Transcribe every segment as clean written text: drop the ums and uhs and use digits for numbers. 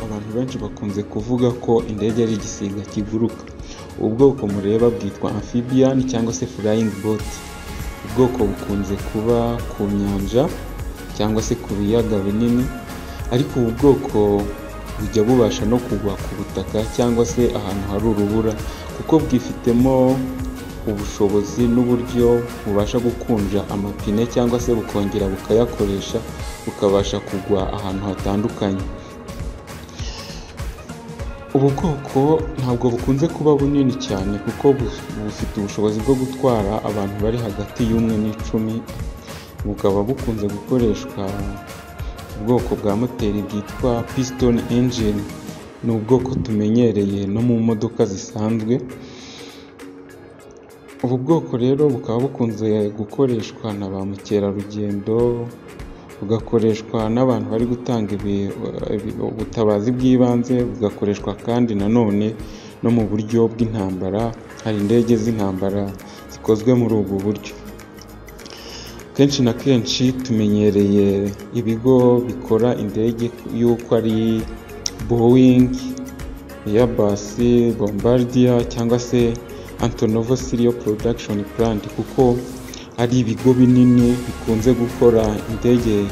abantu benshi bakunze kuvuga ko indege ari igisiga kiguruka. Ubu bwoko mureba bwitwa amphibian cyangwa se flying boat. Ubwoko bukunze kuba ku nyanja cyangwa se ku biyaga binini, ariko ubu bwoko bujya bubasha no kugwa ku butaka cyangwa se ahantu hari urubura, kuko bwifitemo ubushobozi n'uburyo bubasha gukunja amapine cyangwa se bukongera bukayakoresha bukabasha kugwa ahantu hatandukanye. Ubu bwoko ntabwo bukunze kuba bunini cyane kuko bufite ubushobozi bwo gutwara abantu bari hagati y'umwe n'icumi. Bukaba bukunze gukoreshwa ubwoko bwa moteri bwitwa piston engine. Ni ubwoko tumenyereye no mu modoka zisanzwe. Ubu bwoko rero bukaba bukunze gukoreshwa na ba mukerarugendo, bugakoreshwa n'abantu bari gutanga ubutabazi bw'ibanze, bugakoreshwa kandi nanone no mu buryo bw'intambara. Hari indege z'intambara zikozwe muri ubu buryo. Kenshi na kenshi tumenyereye ibigo bikora indege yuko ari Boeing, Airbus, Bombardier cyangwa se Antonov Serial Production Plant, kuko ari ibigo binini bikunze gukora indege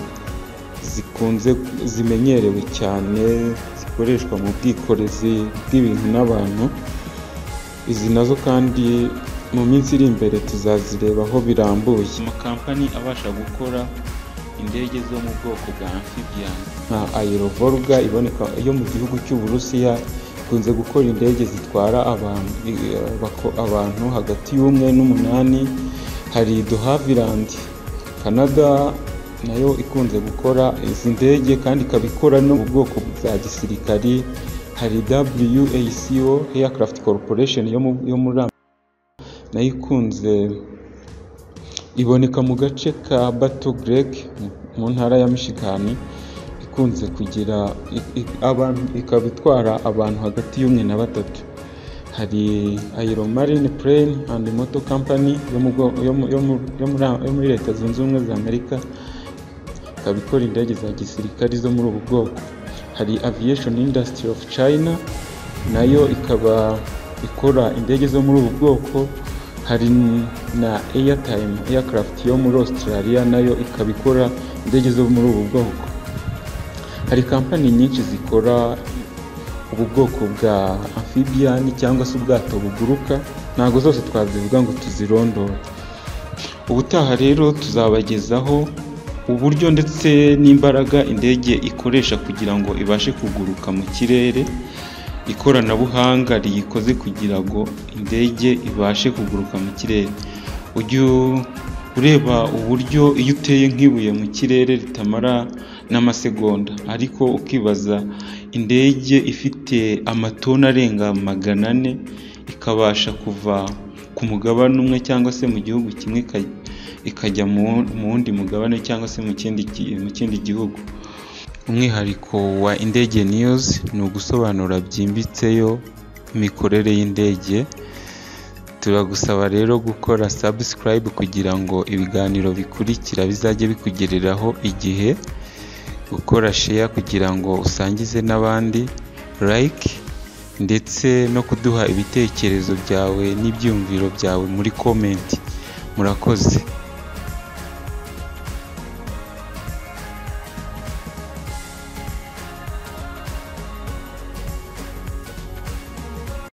zimenyerewe cyane, zikoreshwa mu bwikorezi bw'ibintu n'abantu. Izi nazo kandi mu minsi iri imbere tuzazirebaho birambuye. Amakampani abasha gukora indege zo mu bwoko bwa amphibian nka Aerovolga iboneka yo mu gihugu cy'Uburusiya, ikunze gukora indege zitwara abantu hagati y'umwe n'umunani. Hari de Havilland Canada nayo ikunze gukora izi ndege kandi ikabikora no mu bwoko bwa gisirikari. Hari WACO Aircraft Corporation yo muri nayo ikunze iboneka mu gace ka Battle Creek mu ntara ya Michigan. Ikunze kugira ikaba itwara abantu hagati y'umwe na batatu. Hari Aero Marine Plane and Motor Company yo muri Leta Zunze Ubumwe za Amerika, ikaba ikora indege za gisirikari zo muri ubu bwoko. Hari Aviation Industry of China nayo ikaba ikora indege zo muri ubu bwoko. Hari na Airtime Aircraft yo muri Australia nayo ikaba ikora indege zo muri ubu bwoko. Hari kampani nyinshi zikora ubu bwoko bwa amphibian cyangwa se ubwato buguruka, ntabwo zose twazivuga ngo tuzirondore. Ubutaha rero tuzabagezaho uburyo ndetse n'imbaraga indege ikoresha kugira ngo ibashe kuguruka mu kirere, ikoranabuhanga riyikoze kugira ngo indege ibashe kuguruka mu kirere. Ujye ureba uburyo iyo uteye nk'ibuye mu kirere ritamara n'amasegonda, ariko ukibaza indege ifite amatoni arenga 400 ikabasha kuva ku mugabane umwe cyangwa se mu gihugu kimwe ikajya mu wundi mugabane cyangwa se mu kindi gihugu. Umwihariko wa Indege News ni ugusobanura byimbitseyo imikorere y'indege. Turagusaba rero gukora subscribe kugira ngo ibiganiro bikurikira bizajye bikugereraho igihe, gukora share kugira ngo usangize n'abandi, like ndetse no kuduha ibitekerezo byawe n'ibyumviro byawe muri comment. Murakoze.